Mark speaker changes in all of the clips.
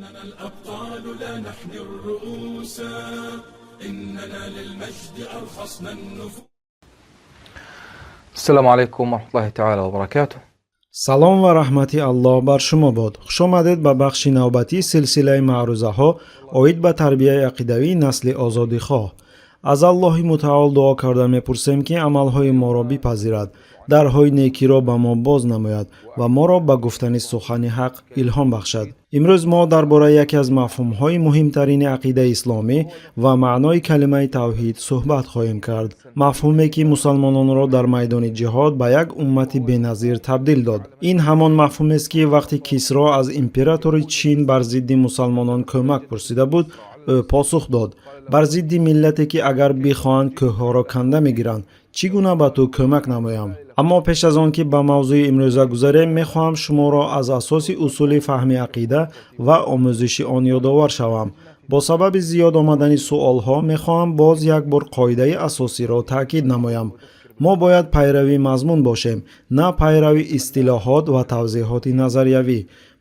Speaker 1: إننا الأبطال لا نحني الرؤوس، إننا للمجد أرخصنا النفوس.
Speaker 2: السلام عليكم ورحمة الله تعالى وبركاته.
Speaker 3: салом ва раҳмати Аллоҳ бар шумо бод. Хушомадед ба бахши навбатии силсилаи маърузаҳо оид ба тарбияи ақидавии насли озодихоҳ. аз Аллоҳи мутаол дуо карда мепурсем ки амалҳои моро бипазирад, дарҳои некиро ба мо боз намояд ва моро ба гуфтани сухани ҳақ илҳом бахшад. имрӯз мо дар бораи яке аз мафҳумҳои муҳимтарини ақидаи исломӣ ва маънои калимаи тавҳид суҳбат хоҳем кард. мафҳуме ки мусалмононро дар майдони ҷиҳод ба як уммати беназир табдил дод. ин ҳамон мафҳумест ки вақти Кисро аз императори Чин бар зидди мусалмонон кӯмак пурсида буд, ӯ посух дод: бар зидди миллате ки агар бихоҳанд кӯҳҳоро канда мегиранд, чӣ гуна ба ту кӯмак намоям? аммо пеш аз он ки ба мавзӯи имрӯза гузарем, мехоҳам шуморо аз асоси усули фаҳми ақида ва омӯзиши он ёдовар шавам. бо сабаби зиёд омадани суолҳо мехоҳам боз як бор қоидаи асосиро таъкид намоям. мо бояд пайрави мазмун бошем, на пайрави истилоҳот ва тавзеҳоти назариявӣ.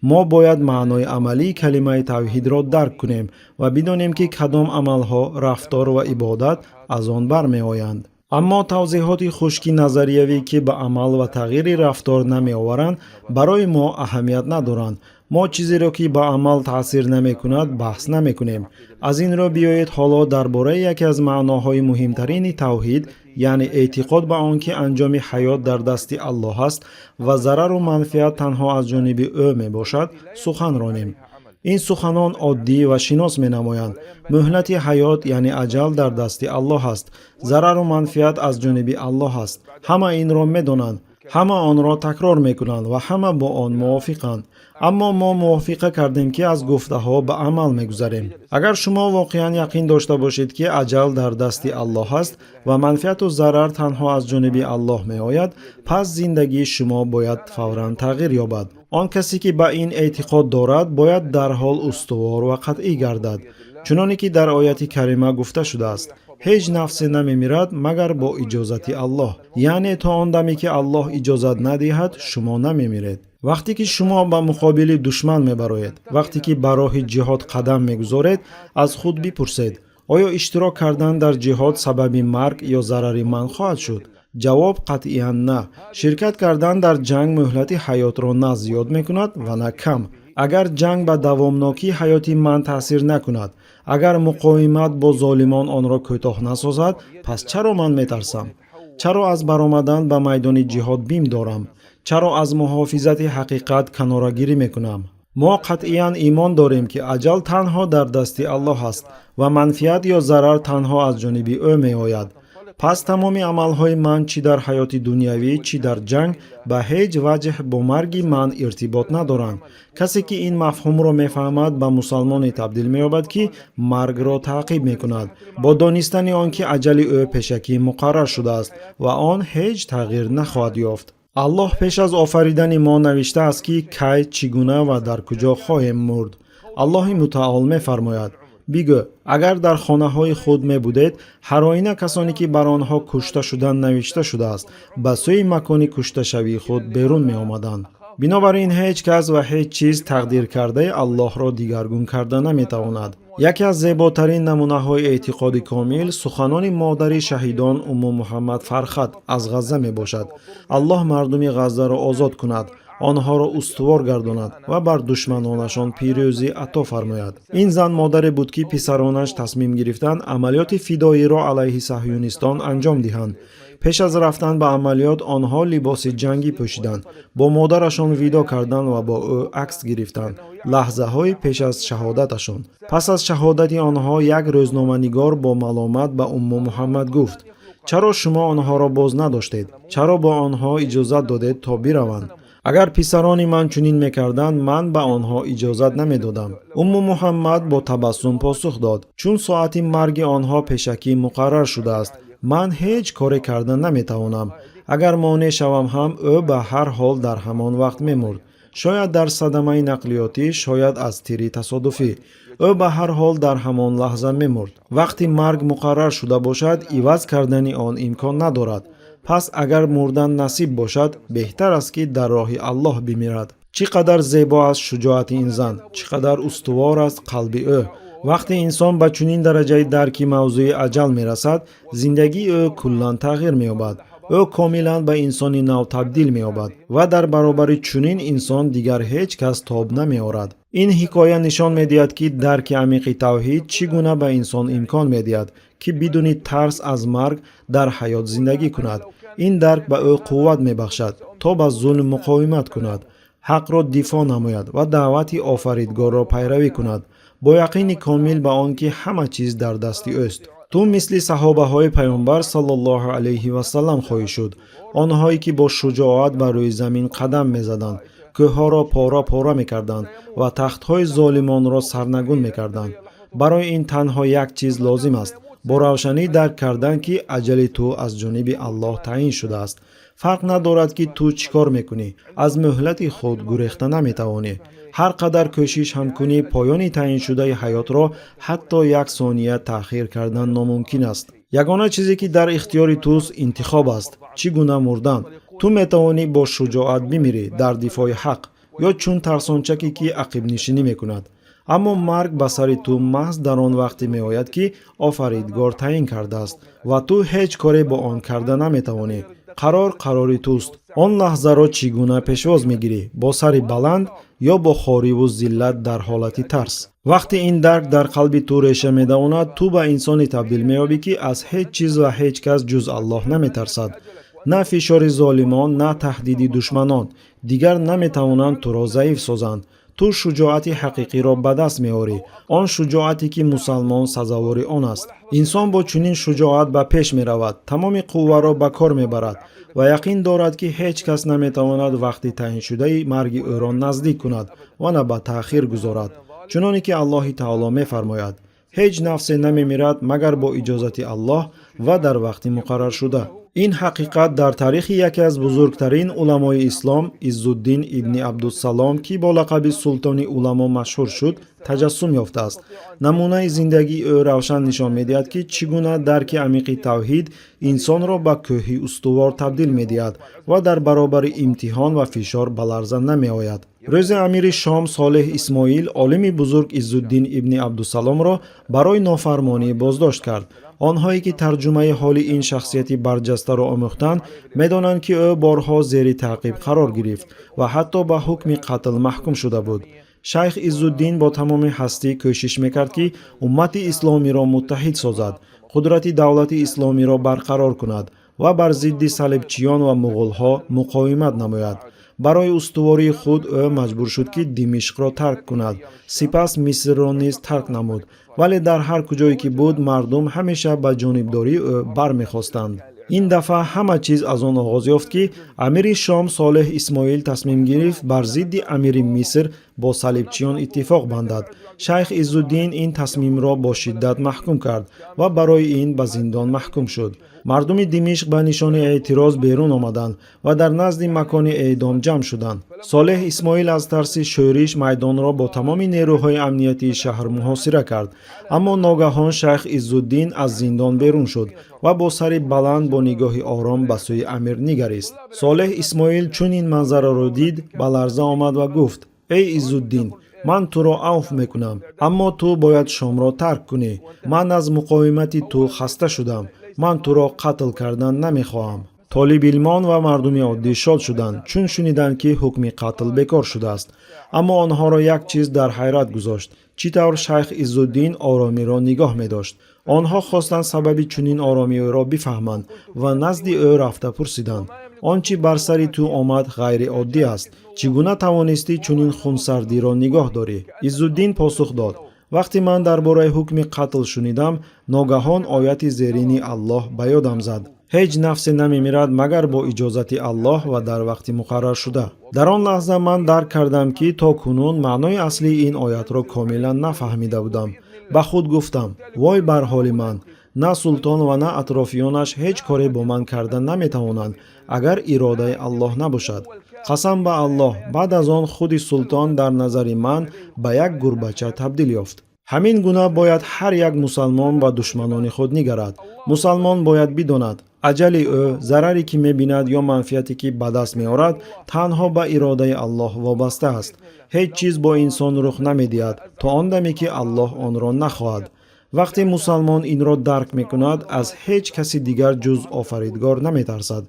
Speaker 3: мо бояд маънои амалии калимаи тавҳидро дарк кунем ва бидонем ки кадом амалҳо, рафтор ва ибодат аз он бармеоянд. аммо тавзеҳоти хушки назариявӣ ки ба амал ва тағйири рафтор намеоваранд, барои мо аҳамият надоранд. мо чизеро ки ба амал таъсир намекунад баҳс намекунем. аз ин рӯ биёед ҳоло дар бораи яке аз маъноҳои муҳимтарини тавҳид, яъне эътиқод ба он ки анҷоми ҳаёт дар дасти Аллоҳ аст ва зарару манфиат танҳо аз ҷониби ӯ мебошад, сухан ронем. ин суханон оддӣ ва шинос менамоянд. муҳлати ҳаёт яъне аҷал дар дасти Аллоҳ аст. зарару манфиат аз ҷониби Аллоҳ аст. ҳама инро медонанд, ҳама онро такрор мекунанд ва ҳама бо он мувофиқанд. аммо мо мувофиқа кардем ки аз гуфтаҳо ба амал мегузарем. агар шумо воқеан яқин дошта бошед ки аҷал дар дасти Аллоҳ аст ва манфиату зарар танҳо аз ҷониби Аллоҳ меояд, пас зиндагии шумо бояд фавран тағйир ёбад. он касе ки ба ин эътиқод дорад, бояд дарҳол устувор ва қатъӣ гардад. чуноне ки дар ояти карима гуфта шудааст: ҳеҷ нафсе намемирад магар бо иҷозати Аллоҳ. яъне то он даме ки Аллоҳ иҷозат надиҳад, шумо намемиред. вақте ки шумо ба муқобили душман мебароед, вақте ки ба роҳи ҷиҳод қадам мегузоред, аз худ бипурсед: оё иштирок кардан дар ҷиҳод сабаби марг ё зарари ман хоҳад шуд? ҷавоб қатъиян на. ширкат кардан дар ҷанг муҳлати ҳаётро на зиёд мекунад ва на кам. агар ҷанг ба давомнокии ҳаёти ман таъсир накунад, агар муқовимат бо золимон онро кӯтоҳ насозад, пас чаро ман метарсам? чаро аз баромадан ба майдони ҷиҳод бим дорам? чаро аз муҳофизати ҳақиқат канорагирӣ мекунам? мо қатъиян имон дорем ки аҷал танҳо дар дасти Аллоҳ аст ва манфиат ё зарар танҳо аз ҷониби ӯ меояд. пас тамоми амалҳои ман чӣ дар ҳаёти дунявӣ, чӣ дар ҷанг ба ҳеҷ ваҷҳ бо марги ман иртибот надоранд. касе ки ин мафҳумро мефаҳмад ба мусалмоне табдил меёбад ки маргро таъқиб мекунад, бо донистани он ки аҷали ӯ пешакӣ муқаррар шудааст ва он ҳеҷ тағйир нахоҳад ёфт. аллоҳ пеш аз офаридани мо навиштааст ки кай, чӣ гуна ва дар куҷо хоҳем мурд. аллоҳи мутаол мефармояд: бигӯ, агар дар хонаҳои худ мебудед, ҳароина касоне ки бар онҳо кушта шудан навишта шудааст, ба сӯи макони кушташавии худ берун меомаданд. бинобар ин ҳеҷ кас ва ҳеҷ чиз тақдиркардаи Аллоҳро дигаргун карда наметавонад. яке аз зеботарин намунаҳои эътиқоди комил суханони модари шаҳидон Умму Муҳаммад Фархад аз Ғазза мебошад: аллоҳ мардуми Ғаззаро озод кунад, онҳоро устувор гардонад ва бар душманонашон пирӯзӣ ато фармояд. ин зан модаре буд ки писаронаш тасмим гирифтанд амалиёти фидоиро алайҳи саҳюнистон анҷом диҳанд. пеш аз рафтан ба амалиёт онҳо либоси ҷангӣ пӯшиданд, бо модарашон видо карданд ва бо ӯ акс гирифтанд лаҳзаҳои пеш аз шаҳодаташон. пас аз шаҳодати онҳо як рӯзноманигор бо маломат ба Умму Муҳаммад гуфт: чаро шумо онҳоро боз надоштед? чаро ба онҳо иҷозат додед то бираванд? агар писарони ман чунин мекарданд, ман ба онҳо иҷозат намедодам. Умму Муҳаммад бо табассум посух дод: чун соати марги онҳо пешакӣ муқаррар шудааст, ман ҳеҷ коре карда наметавонам. агар монеъ шавам ҳам, ӯ ба ҳар ҳол дар ҳамон вақт мемурд. шояд дар садамаи нақлиётӣ, шояд аз тири тасодуфӣ. ӯ ба ҳар ҳол дар ҳамон лаҳза мемурд. вақти марг муқаррар шуда бошад, иваз кардани он имкон надорад. пас агар мурдан насиб бошад, беҳтар аст ки дар роҳи Аллоҳ бимирад. چی قدر زیبا است شجاعت این زن، چقدر استوار است قلب او. وقتی انسان به چنین درجه درک موضوع اجل میرسد، زندگی او کلا تغییر مییابد. او کاملا به انسانی نو تبدیل مییابد و در برابر چنین انسان دیگر هیچ کس تاب نمیآورد. این حکایه نشان میدهد که درک عمیق توحید چگونه به انسان امکان میدهد که بدون ترس از مرگ در حیات زندگی کند. این درک به او قوت میبخشد تا با ظلم مقاومت کند، حق را دفاع نماید و دعوت آفریدگار را پیروی کند، با یقین کامل به آنکه همه چیز در دست اوست. تو مثل صحابه های پیامبر صلی الله علیه و سلم خواهی شد، آنهایی که با شجاعت بر روی زمین قدم میزدند، کوهها را پاره پاره میکردند و تختهای ظالمان را سرنگون میکردند. برای این تنها یک چیز لازم است: با روشنی درک کردن که اجل تو از جانب الله تعیین شده است. فرق ندارد که تو چیکار میکنی، از مهلت خود گریخته نمیتوانی. هر قدر کوشش هم کنی، پایان تعیین شده حیات را حتی یک ثانیه تأخیر کردن ناممکن است. یگانه چیزی که در اختیار توست انتخاب است: چگونه مردن. تو میتوانی با شجاعت بمیری در دفاع حق، یا چون ترسانچکی که عقب نشینی میکند. اما مرگ به سر تو محض در آن وقتی میآید که آفریدگار تعیین کرده است و تو هیچ کاری با آن کرده نمیتوانی. قراری توست. آن لحظه را چگونه پیشواز میگیری؟ با سر بلند یا با خواری و ذلت در حالت ترس؟ وقتی این درک در قلب تو ریشه میدواند، تو به انسانی تبدیل مییابی که از هیچ چیز و هیچ کس جز الله نمیترسد. نه فشار ظالمان، نه تهدید دشمنان دیگر نمیتوانند تو را ضعیف سازند. تو شجاعت حقیقی را به دست میآوری، آن شجاعتی که مسلمان سزاوار آن است. انسان با چنین شجاعت به پیش می رود، تمام قوه را به کار می برد و یقین دارد که هیچ کس نمیتواند وقتی تعیین شده مرگ او را نزدیک کند و نه به تأخیر گذارد. چنانکه که الله تعالی می فرماید: هیچ نفس نمی میرد مگر با اجازت الله و در وقت مقرر شده. این حقیقت در تاریخ یکی از بزرگترین علمای اسلام، عزالدین ابن عبدالسلام که با لقب سلطان علما مشهور شد، تجسم یافته است. نمونه زندگی او روشن نشان میدهد که چگونه درک عمیق توحید انسان را به کوه استوار تبدیل میدهد و در برابر امتحان و فشار به لرزه نمیآید. روز امیر شام صالح اسماعیل، عالم بزرگ عزالدین ابن عبدالسلام را برای نافرمانی بازداشت کرد. آنهایی که ترجمه حال این شخصیت برجسته را آموختند میدانند که او بارها زیر تعقیب قرار گرفت و حتی به حکم قتل محکوم شده بود. شیخ عزالدین با تمام هستی کوشش میکرد که امت اسلامی را متحد سازد، قدرت دولت اسلامی را برقرار کند و بر ضد صلیبچیان و مغولها مقاومت نماید. برای استواری خود او مجبور شد که دمشق را ترک کند، سپس مصر را نیز ترک نمود. ولی در هر کجایی که بود، مردم همیشه به جانبداری او برمیخواستند. این دفعه همه چیز از آن آغاز یافت که امیر شام صالح اسماعیل تصمیم گرفت بر ضد امیر مصر با صلیبچیان اتفاق بندد. شیخ عزالدین این تصمیم را با شدت محکوم کرد و برای این به زندان محکوم شد. مردم دمشق به نشان اعتراض بیرون آمدند و در نزد مکان اعدام جمع شدند. صالح اسماعیل از ترس شورش میدان را با تمام نیروهای امنیتی شهر محاصره کرد. اما ناگهان شیخ عزالدین از زندان بیرون شد و با سر بلند با نگاه آرام به سوی امیر نگریست. صالح اسماعیل چون این منظره را دید، به لرزه آمد و گفت: ای عزالدین، من تو را عفو میکنم، اما تو باید شام را ترک کنی. من از مقاومت تو خسته شدم. من تو را قتل کردن نمیخواهم. طالب علمان و مردم عادی شاد شدند چون شنیدند که حکم قتل بکار شده است. اما آنها را یک چیز در حیرت گذاشت: چطور شیخ عزالدین آرامی را نگاه می داشت. آنها خواستند سبب چنین آرامی او را بفهمند و نزد او رفته پرسیدند: آنچه بر سر تو آمد غیر عادی است. چگونه توانستی چنین خونسردی را نگاه داری؟ عزالدین پاسخ داد: وقتی من درباره حکم قتل شنیدم، ناگهان آیت زیرین الله به یادم زد: هیچ نفس نمیمیرد مگر با اجازت الله و در وقت مقرر شده. در آن لحظه من درک کردم که تا کنون معنای اصلی این آیت را کاملا نفهمیده بودم. به خود گفتم: وای بر حال من، نه سلطان و نه اطرافیانش هیچ کاری با من کردن نمیتوانند اگر اراده الله نباشد. قسم به الله، بعد از آن خود سلطان در نظر من به یک گربچه تبدیل یافت. همین گونه باید هر یک مسلمان به دشمنان خود نگرد. مسلمان باید بداند аҷали ӯ, зараре ки мебинад ё манфиате ки ба даст меорад, танҳо ба иродаи Аллоҳ вобаста аст. ҳеҷ чиз бо инсон рух намедиҳад то он даме ки Аллоҳ онро нахоҳад. вақте мусалмон инро дарк мекунад, аз ҳеҷ каси дигар ҷуз офаридгор наметарсад.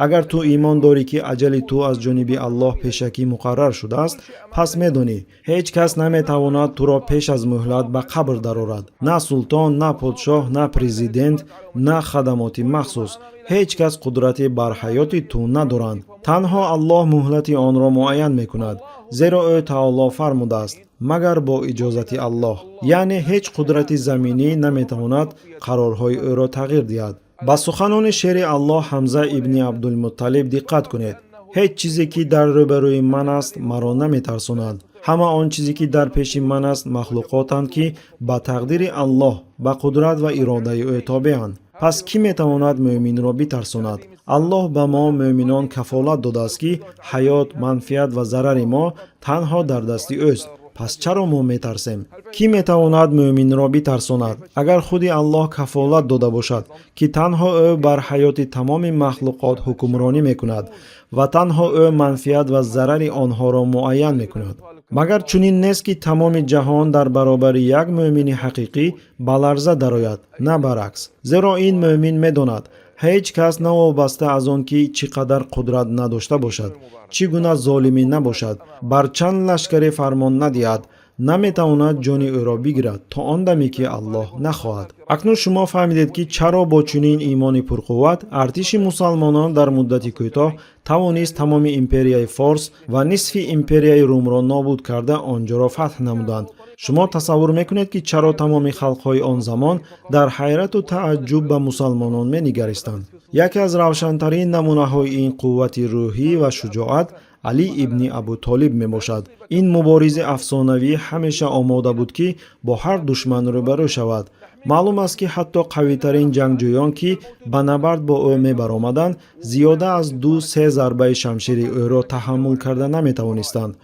Speaker 3: агар ту имон дорӣ ки аҷали ту аз ҷониби Аллоҳ пешакӣ муқаррар шудааст, пас медонӣ, ҳеҷ кас наметавонад туро пеш аз муҳлат ба қабр дарорад. на султон, на подшоҳ, на президент, на хадамоти махсус. ҳеҷ кас қудрати бар ҳаёти ту надоранд. танҳо Аллоҳ муҳлати онро муайян мекунад, зеро ӯ таоло фармудааст: магар бо иҷозати Аллоҳ. яъне ҳеҷ қудрати заминӣ наметавонад қарорҳои ӯро тағйир диҳад. ба суханони шери Аллоҳ Ҳамза ибни Абдулмутталиб диққат кунед: ҳеҷ чизе ки дар рӯбарӯи ман аст маро наметарсонад. ҳама он чизе ки дар пеши ман аст махлуқотанд ки ба тақдири Аллоҳ, ба қудрат ва иродаи ӯ тобеанд. пас кӣ метавонад муъминро битарсонад? Аллоҳ ба мо муъминон кафолат додааст ки ҳаёт, манфиат ва зарари мо танҳо дар дасти ӯст. пас чаро мо метарсем? кӣ метавонад муъминро битарсонад? агар худи Аллоҳ кафолат дода бошад ки танҳо ӯ бар ҳаёти тамоми махлуқот ҳукмронӣ мекунад ва танҳо ӯ манфиат ва зарари онҳоро муайян мекунад. магар чунин нест ки тамоми ҷаҳон дар баробари як муъмини ҳақиқӣ ба ларза дарояд, на баръакс. зеро ин муъмин медонад, ҳеҷ кас навобаста аз он ки чӣ қадар қудрат надошта бошад, чӣ гуна золимӣ набошад, бар чанд лашкаре фармон надиҳад, наметавонад ҷони ӯро бигирад то он даме ки Аллоҳ нахоҳад. акнун шумо фаҳмидед ки чаро бо чунин имони пурқувват артиши мусалмонон дар муддати кӯтоҳ тавонист тамоми империяи Форс ва нисфи империяи Румро нобуд карда онҷоро фатҳ намуданд. шумо тасаввур мекунед ки чаро тамоми халқҳои он замон дар ҳайрату тааҷҷуб ба мусалмонон менигаристанд. яке аз равшантарин намунаҳои ин қуввати рӯҳӣ ва шуҷоат Али ибни Абу Толиб мебошад. ин муборизи афсонавӣ ҳамеша омода буд ки бо ҳар душман рӯбарӯ шавад. маълум аст ки ҳатто қавитарин ҷангҷӯён ки ба набард бо ӯ мебаромаданд, зиёда аз 2-3 зарбаи шамшири ӯро таҳаммул карда наметавонистанд.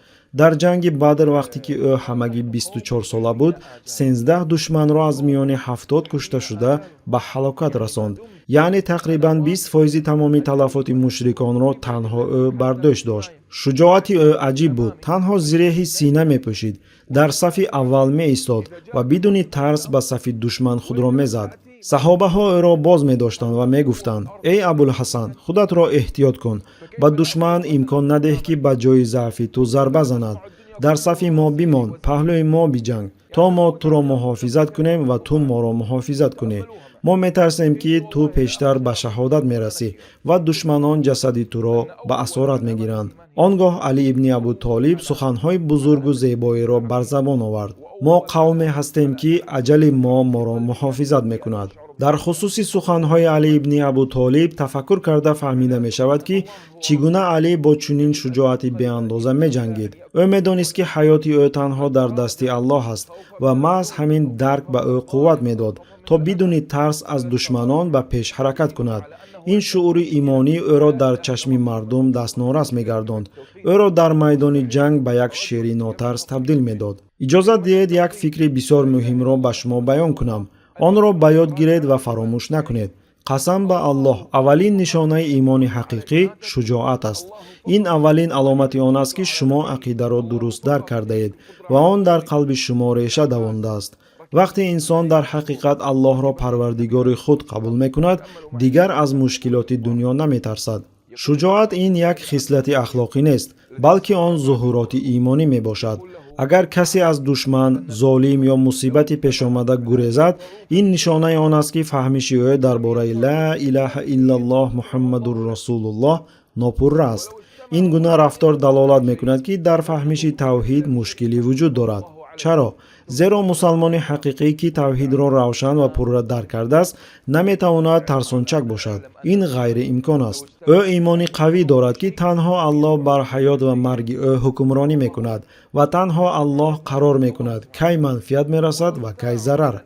Speaker 3: дар ҷанги Бадр вақте ки ӯ ҳамагӣ 24 сола буд, 13 душманро аз миёни 70 кушта шуда ба ҳалокат расонд. яъне тақрибан 20% тамоми талафоти мушриконро танҳо ӯ бардошт дошт. шуҷоати ӯ аҷиб буд. танҳо зиреҳи сина мепӯшид, дар сафи аввал меистод ва бидуни тарс ба сафи душман худро мезад. саҳобаҳо ӯро боз медоштанд ва мегуфтанд: эй Абулҳасан, худатро эҳтиёт кун. ба душман имкон надеҳ ки ба ҷои заъфи ту зарба занад. дар сафи мо бимон, паҳлӯи мо биҷанг, то мо туро муҳофизат кунем ва ту моро муҳофизат кунӣ. мо метарсем ки ту пештар ба шаҳодат мерасӣ ва душманон ҷасади туро ба асорат мегиранд. он гоҳ Али ибни Абу Толиб суханҳои бузургу зебоиро бар забон овард: мо қавме ҳастем ки аҷали мо моро муҳофизат мекунад. дар хусуси суханҳои Али ибни Абу Толиб тафаккур карда фаҳмида мешавад ки чӣ гуна Али бо чунин шуҷоати беандоза меҷангид. ӯ медонист ки ҳаёти ӯ танҳо дар дасти Аллоҳ аст ва маҳз ҳамин дарк ба ӯ қувват медод то бидуни тарс аз душманон ба пеш ҳаракат кунад. ин шуъури имонӣ ӯро дар чашми мардум дастнорас мегардонд, ӯро дар майдони ҷанг ба як шери нотарс табдил медод. иҷозат диҳед як фикри бисёр муҳимро ба шумо баён кунам. онро ба ёд гиред ва фаромӯш накунед. қасам ба Аллоҳ, аввалин нишонаи имони ҳақиқӣ шуҷоат аст. ин аввалин аломати он аст ки шумо ақидаро дуруст дарк кардаед ва он дар қалби шумо реша давондааст. вақте инсон дар ҳақиқат Аллоҳро парвардигори худ қабул мекунад, дигар аз мушкилоти дунё наметарсад. шуҷоат ин як хислати ахлоқӣ нест, балки он зуҳуроти имонӣ мебошад. агар касе аз душман, золим ё мусибати пешомада гурезад, ин нишонаи он аст ки фаҳмиши ӯ дар бораи ла илаҳаиллаллоҳ муҳаммадур расулуллоҳ нопурра аст. ин гуна рафтор далолат мекунад ки дар фаҳмиши тавҳид мушкилӣ вуҷуд дорад. чаро? зеро мусалмони ҳақиқӣ ки тавҳидро равшан ва пурра дарк кардааст, наметавонад тарсончак бошад. ин ғайриимкон аст. ӯ имони қавӣ дорад ки танҳо Аллоҳ бар ҳаёт ва марги ӯ ҳукмронӣ мекунад ва танҳо Аллоҳ қарор мекунад кай манфиат мерасад ва кай зарар.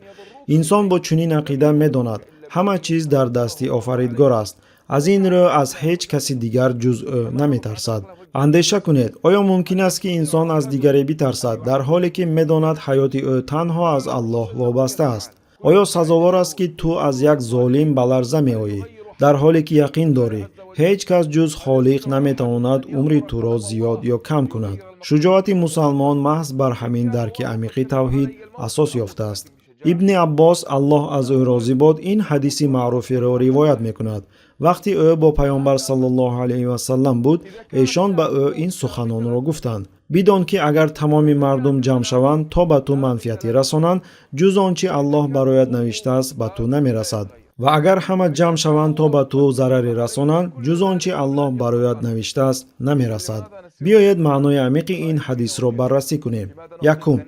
Speaker 3: инсон бо чунин ақида медонад ҳама чиз дар дасти офаридгор аст. аз ин рӯ аз ҳеҷ каси дигар ҷуз ӯ наметарсад. андеша кунед, оё мумкин аст ки инсон аз дигаре битарсад дар ҳоле ки медонад ҳаёти ӯ танҳо аз Аллоҳ вобаста аст? оё сазовор аст ки ту аз як золим ба ларза меоӣ? дар ҳоле ки яқин дорӣ ҳеҷ кас ҷуз холиқ наметавонад умри туро зиёд ё кам кунад. Шуҷоати мусалмон маҳз бар ҳамин дарки амиқи тавҳид асос ёфтааст. ибни Аббос Аллоҳ аз ӯ розӣ бод ин ҳадиси маъруферо ривоят мекунад. вақте ӯ бо пайғамбар саллаллоҳу алайҳи васаллам буд, эшон ба ӯ ин суханонро гуфтанд: бидон ки агар тамоми мардум ҷамъ шаванд то ба ту манфиате расонанд, ҷуз он чи Аллоҳ бароят навиштааст ба ту намерасад. ва агар ҳама ҷамъ шаванд то ба ту зараре расонанд, ҷуз он чи Аллоҳ бароят навиштааст намерасад. биёед маънои амиқи ин ҳадисро баррасӣ кунем. якум,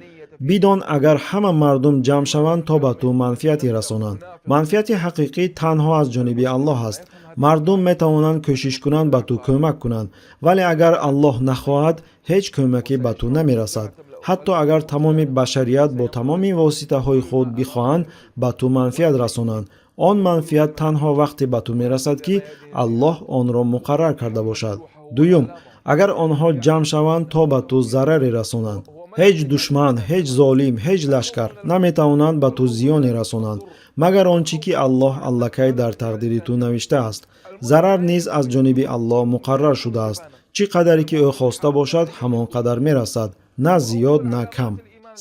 Speaker 3: бидон агар ҳама мардум ҷамъ шаванд то ба ту манфиате расонанд. манфиати ҳақиқӣ танҳо аз ҷониби Аллоҳ аст. мардум метавонанд кӯшиш кунанд ба ту кӯмак кунанд, вале агар Аллоҳ нахоҳад, ҳеҷ кӯмаке ба ту намерасад. ҳатто агар тамоми башарият бо тамоми воситаҳои худ бихоҳанд ба ту манфиат расонанд, он манфиат танҳо вақте ба ту мерасад ки Аллоҳ онро муқаррар карда бошад. дуюм, агар онҳо ҷамъ шаванд то ба ту зараре расонанд, ҳеҷ душман, ҳеҷ золим, ҳеҷ лашкар наметавонанд ба ту зиёне расонанд, магар он чи ки Аллоҳ аллакай дар тақдири ту навиштааст. зарар низ аз ҷониби Аллоҳ муқаррар шудааст. чӣ қадаре ки ӯ хоста бошад, ҳамон қадар мерасад, на зиёд, на кам.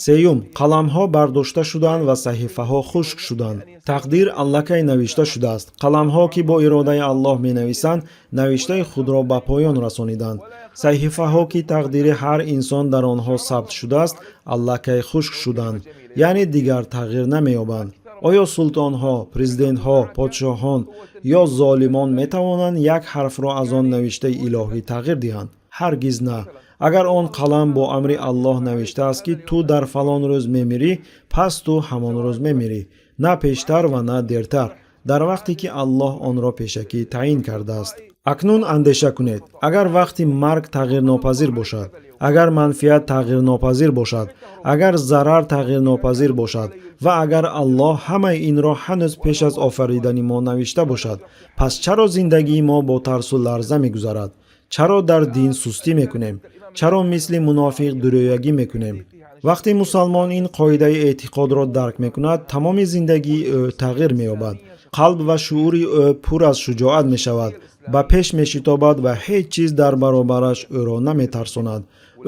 Speaker 3: сеюм, қаламҳо бардошта шуданд ва саҳифаҳо хушк шуданд. тақдир аллакай навишта шудааст. қаламҳо ки бо иродаи Аллоҳ менависанд, навиштаи худро ба поён расониданд. саҳифаҳо ки тақдири ҳар инсон дар онҳо сабт шудааст, аллакай хушк шуданд, яъне дигар тағйир намеёбанд. оё султонҳо, президентҳо, подшоҳон ё золимон метавонанд як ҳарфро аз он навиштаи илоҳӣ тағйир диҳанд? ҳаргиз на. агар он қалам бо амри Аллоҳ навиштааст ки ту дар фалон рӯз мемирӣ, пас ту ҳамон рӯз мемирӣ, на пештар ва на дертар, дар вақте ки Аллоҳ онро пешакӣ таъин кардааст. акнун андеша кунед, агар вақти марг тағйирнопазир бошад, агар манфиат тағйирнопазир бошад, агар зарар тағйирнопазир бошад ва агар Аллоҳ ҳамаи инро ҳанӯз пеш аз офаридани мо навишта бошад, пас чаро зиндагии мо бо тарсу ларза мегузарад? чаро дар дин сустӣ мекунем? чаро мисли мунофиқ дурӯягӣ мекунем? вақте мусалмон ин қоидаи эътиқодро дарк мекунад, тамоми зиндагии ӯ тағйир меёбад. қалб ва шуури ӯ пур аз шуҷоат мешавад, ба пеш мешитобад ва ҳеҷ чиз дар баробараш ӯро наметарсонад.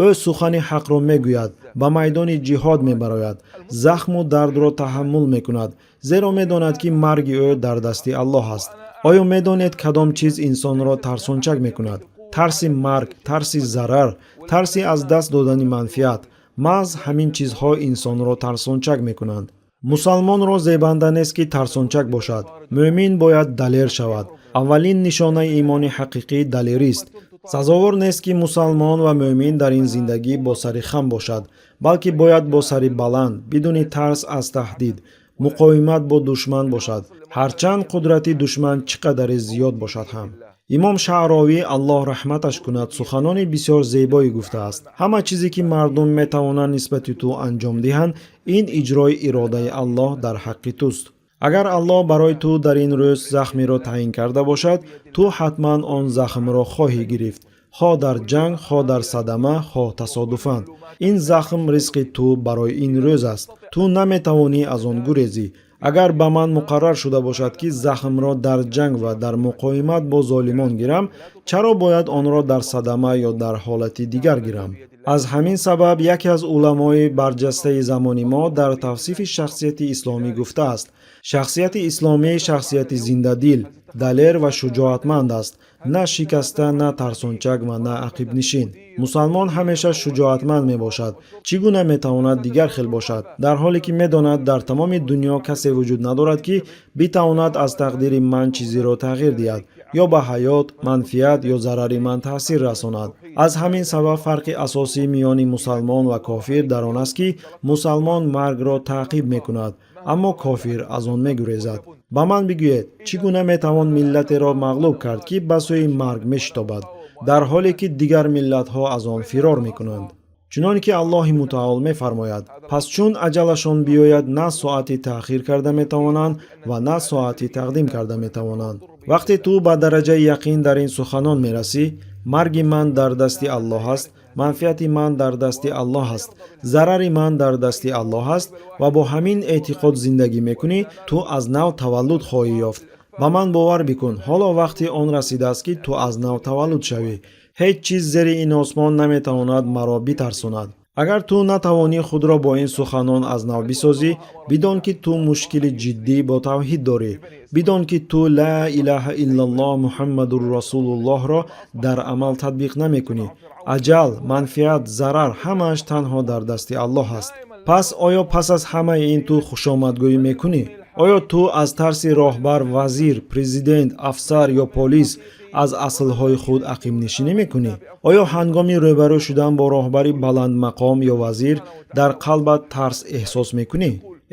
Speaker 3: ӯ сухани ҳақро мегӯяд, ба майдони ҷиҳод мебарояд, захму дардро таҳаммул мекунад, зеро медонад ки марги ӯ дар дасти Аллоҳ аст. оё медонед кадом чиз инсонро тарсончак мекунад? тарси марг, тарси зарар, тарси аз даст додани манфиат. маҳз ҳамин чизҳо инсонро тарсончак мекунанд. мусалмонро зебанда нест ки тарсончак бошад. муъмин бояд далер шавад. аввалин нишонаи имони ҳақиқӣ далерист. сазовор нест ки мусалмон ва муъмин дар ин зиндагӣ бо сари хам бошад, балки бояд бо сари баланд, бидуни тарс аз таҳдид, муқоимат бо душман бошад, ҳарчанд қудрати душман чӣ қадаре зиёд бошад ҳам. имом Шаъровӣ Аллоҳ раҳматаш кунад суханони бисёр зебое гуфтааст. ҳама чизе ки мардум метавонанд нисбати ту анҷом диҳанд, ин иҷрои иродаи Аллоҳ дар ҳаққи туст. агар Аллоҳ барои ту дар ин рӯз захмеро таъин карда бошад, ту ҳатман он захмро хоҳӣ гирифт, хоҳ дар ҷанг, хоҳ дар садама, хоҳ тасодуфан. ин захм ризқи ту барои ин рӯз аст. ту наметавонӣ аз он гурезӣ. агар ба ман муқаррар шуда бошад ки захмро дар ҷанг ва дар муқоимат бо золимон гирам, чаро бояд онро дар садама ё дар ҳолати дигар гирам? аз ҳамин сабаб яке аз уламои барҷастаи замони мо дар тавсифи шахсияти исломӣ гуфтааст: шахсияти исломӣ шахсияти зиндадил, далер ва шуҷоатманд аст, на шикаста, на тарсончак ва на ақибнишин. мусалмон ҳамеша шуҷоатманд мебошад. чӣ гуна метавонад дигар хел бошад, дар ҳоле ки медонад дар тамоми дунё касе вуҷуд надорад ки битавонад аз тақдири ман чизеро тағйир диҳад, ё ба ҳаёт, манфиат ё зарари ман таъсир расонад. аз ҳамин сабаб фарқи асосӣ миёни мусалмон ва кофир дар он аст ки мусалмон маргро таъқиб мекунад, аммо кофир аз он мегурезад. ба ман бигӯед, чӣ гуна метавон миллатеро мағлуб кард ки ба сӯи марг мешитобад, дар ҳоле ки дигар миллатҳо аз он фирор мекунанд? чунон ки Аллоҳи мутаол мефармояд: пас чун аҷалашон биёяд, на соати таъхир карда метавонанд ва на соати тақдим карда метавонанд. вақте ту ба дараҷаи яқин дар ин суханон мерасӣ, марги ман дар дасти Аллоҳ аст, манфиати ман дар дасти Аллоҳ аст, зарари ман дар дасти Аллоҳ аст ва бо ҳамин эътиқод зиндагӣ мекунӣ, ту аз нав таваллуд хоҳӣ ёфт. ба ман бовар бикун, ҳоло вақти он расидааст ки ту аз нав таваллуд шавӣ. ҳеҷ чиз зери ин осмон наметавонад маро битарсонад. агар ту натавонӣ худро бо ин суханон аз нав бисозӣ, бидон ки ту мушкили ҷиддӣ бо тавҳид дорӣ. бидон ки ту ла илаҳаиллаллоҳ муҳаммадур расулуллоҳро дар амал татбиқ намекунӣ. аҷал, манфиат, зарар ҳамааш танҳо дар дасти Аллоҳ аст. пас оё пас аз ҳамаи ин ту хушомадгӯӣ мекунӣ? оё ту аз тарси роҳбар, вазир, президент, афсар ё полис аз аслҳои худ ақибнишинӣ мекунӣ? оё ҳангоми рӯбарӯ шудан бо роҳбари баландмақом ё вазир дар қалбат тарс эҳсос мекунӣ?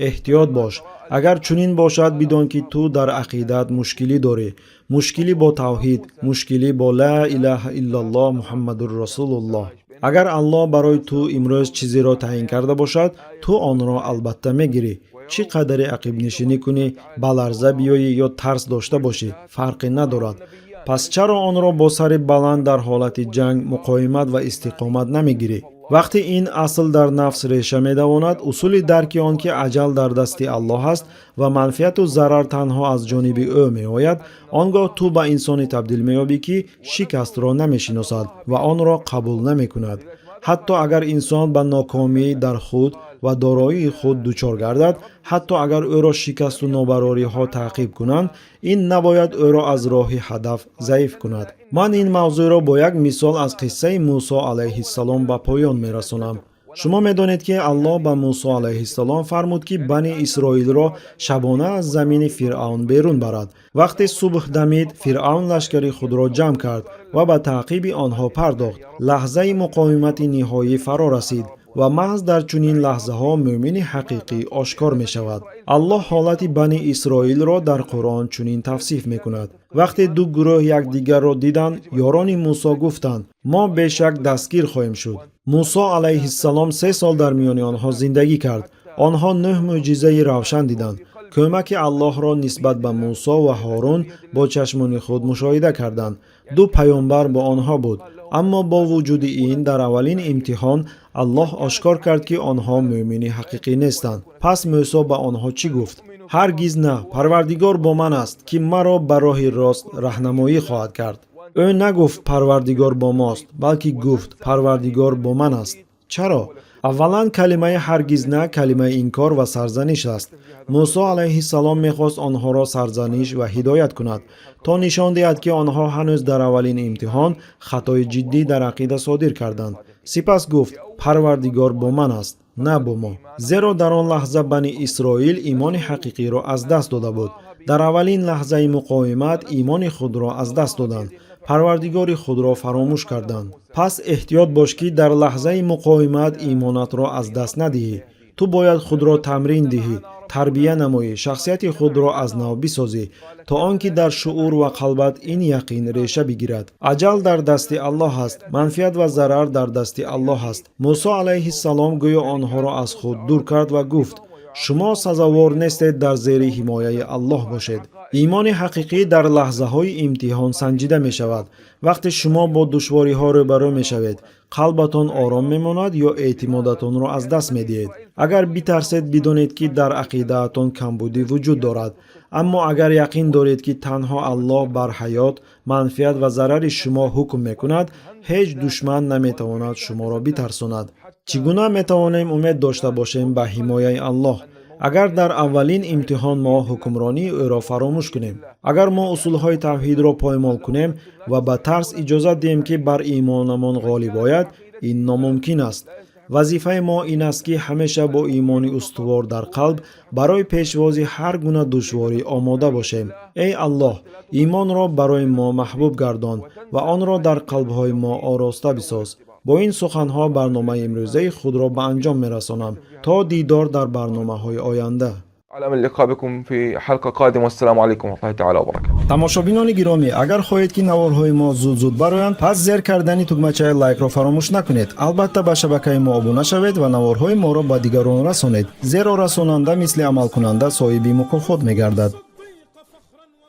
Speaker 3: эҳтиёт бош. агар чунин бошад, бидон ки ту дар ақидат мушкилӣ дорӣ, мушкилӣ бо тавҳид, мушкилӣ бо ла илаҳаиллаллоҳ муҳаммадур расулуллоҳ. агар Аллоҳ барои ту имрӯз чизеро таъин карда бошад, ту онро албатта мегирӣ. чӣ қадаре ақибнишинӣ кунӣ, ба ларза биёӣ ё тарс дошта бошӣ, фарқе надорад. пас чаро онро бо сари баланд дар ҳолати ҷанг, муқоимат ва истиқомат намегирӣ? вақте ин асл дар нафс реша медавонад, усули дарки он ки аҷал дар дасти Аллоҳ аст ва манфиату зарар танҳо аз ҷониби ӯ меояд, он гоҳ ту ба инсоне табдил меёбӣ ки шикастро намешиносад ва онро қабул намекунад. ҳатто агар инсон ба нокомӣ дар худ ва дороии худ дучор гардад, ҳатто агар ӯро шикасту нобарориҳо таъқиб кунанд, ин набояд ӯро аз роҳи ҳадаф заиф кунад. ман ин мавзӯъро бо як мисол аз қиссаи Мусо алайҳиссалом ба поён мерасонам. шумо медонед ки Аллоҳ ба Мусо алайҳиссалом фармуд ки бани Исроилро шабона аз замини Фиръавн берун барад. вақте субҳ дамид, Фиръавн лашкари худро ҷамъ кард ва ба таъқиби онҳо пардохт. лаҳзаи муқоимати ниҳоӣ фаро расид ва маҳз дар чунин лаҳзаҳо муъмини ҳақиқӣ ошкор мешавад. Аллоҳ ҳолати бани Исроилро дар Қуръон чунин тавсиф мекунад. вақте ду гурӯҳ якдигарро диданд, ёрони Мусо гуфтанд: мо бешак дастгир хоҳем шуд. Мусо алайҳиссалом 3 сол дар миёни онҳо зиндагӣ кард. онҳо 9 мӯъҷизаи равшан диданд. кӯмаки Аллоҳро нисбат ба Мусо ва Ҳорун бо чашмони худ мушоҳида карданд. ду паёнбар бо онҳо буд. аммо бо вуҷуди ин, дар аввалин имтиҳон Аллоҳ ошкор кард ки онҳо муъмини ҳақиқӣ нестанд. пас Мусо ба онҳо чӣ гуфт? ҳаргиз на, Парвардигор бо ман аст, ки маро ба роҳи рост раҳнамоӣ хоҳад кард. ӯ нагуфт Парвардигор бо мост, балки гуфт Парвардигор бо ман аст. чаро? аввалан калимаи ҳаргиз на калимаи инкор ва сарзаниш аст. Мусо алайҳиссалом мехост онҳоро сарзаниш ва ҳидоят кунад, то нишон диҳад ки онҳо ҳанӯз дар аввалин имтиҳон хатои ҷиддӣ дар ақида содир карданд. сипас гуфт: Парвардигор бо ман аст, на бо мо. зеро дар он лаҳза бани Исроил имони ҳақиқиро аз даст дода буд. дар аввалин лаҳзаи муқоимат имони худро аз даст доданд. Парвардигори худро фаромӯш карданд. пас эҳтиёт бош ки дар лаҳзаи муқоимат имонатро аз даст надиҳӣ. ту бояд худро тамрин диҳӣ, тарбия намоӣ, шахсияти худро аз нав бисозӣ, то он ки дар шуъур ва қалбат ин яқин реша бигирад. аҷал дар дасти Аллоҳ аст, манфиат ва зарар дар дасти Аллоҳ аст. Мусо алайҳиссалом гӯё онҳоро аз худ дур кард ва гуфт: шумо сазовор нестед дар зери ҳимояи Аллоҳ бошед. имони ҳақиқӣ дар лаҳзаҳои имтиҳон санҷида мешавад. вақте шумо бо душвориҳо рӯбарӯ мешавед, қалбатон ором мемонад ё эътимодатонро аз даст медиҳед? агар битарсед, бидонед ки дар ақидаатон камбудӣ вуҷуд дорад. аммо агар яқин доред ки танҳо Аллоҳ бар ҳаёт, манфиат ва зарари шумо ҳукм мекунад, ҳеҷ душман наметавонад шуморо битарсонад. чӣ гуна метавонем умед дошта бошем ба ҳимояи Аллоҳ? агар дар аввалин имтиҳон мо ҳукмронии ӯро фаромӯш кунем, агар мо усулҳои тавҳидро поймол кунем ва ба тарс иҷозат диҳем ки бар имонамон ғолиб ояд, ин номумкин аст. вазифаи мо ин аст ки ҳамеша бо имони устувор дар қалб барои пешвози ҳар гуна душворӣ омода бошем. эй Аллоҳ, имонро барои мо маҳбуб гардон ва онро дар қалбҳои мо ороста бисоз. бо ин суханҳо барномаи имрӯзаи худро ба анҷом мерасонам. то дидор дар барномаҳои оянда.
Speaker 2: على أمل اللقاء بكم في حلقة قادمة والسلام عليكم ورحمة الله تعالى وبركاته.
Speaker 3: тамошобинони гиромӣ, агар хоҳед ки наворҳои мо зуд бароянд, пас зер кардани тугмачаи лайкро фаромӯш накунед. албатта ба шабакаи мо обуна шавед ва наворҳои моро ба дигарон расонед. зеро расонанда мисли амалкунанда соҳиби мукофот мегардад.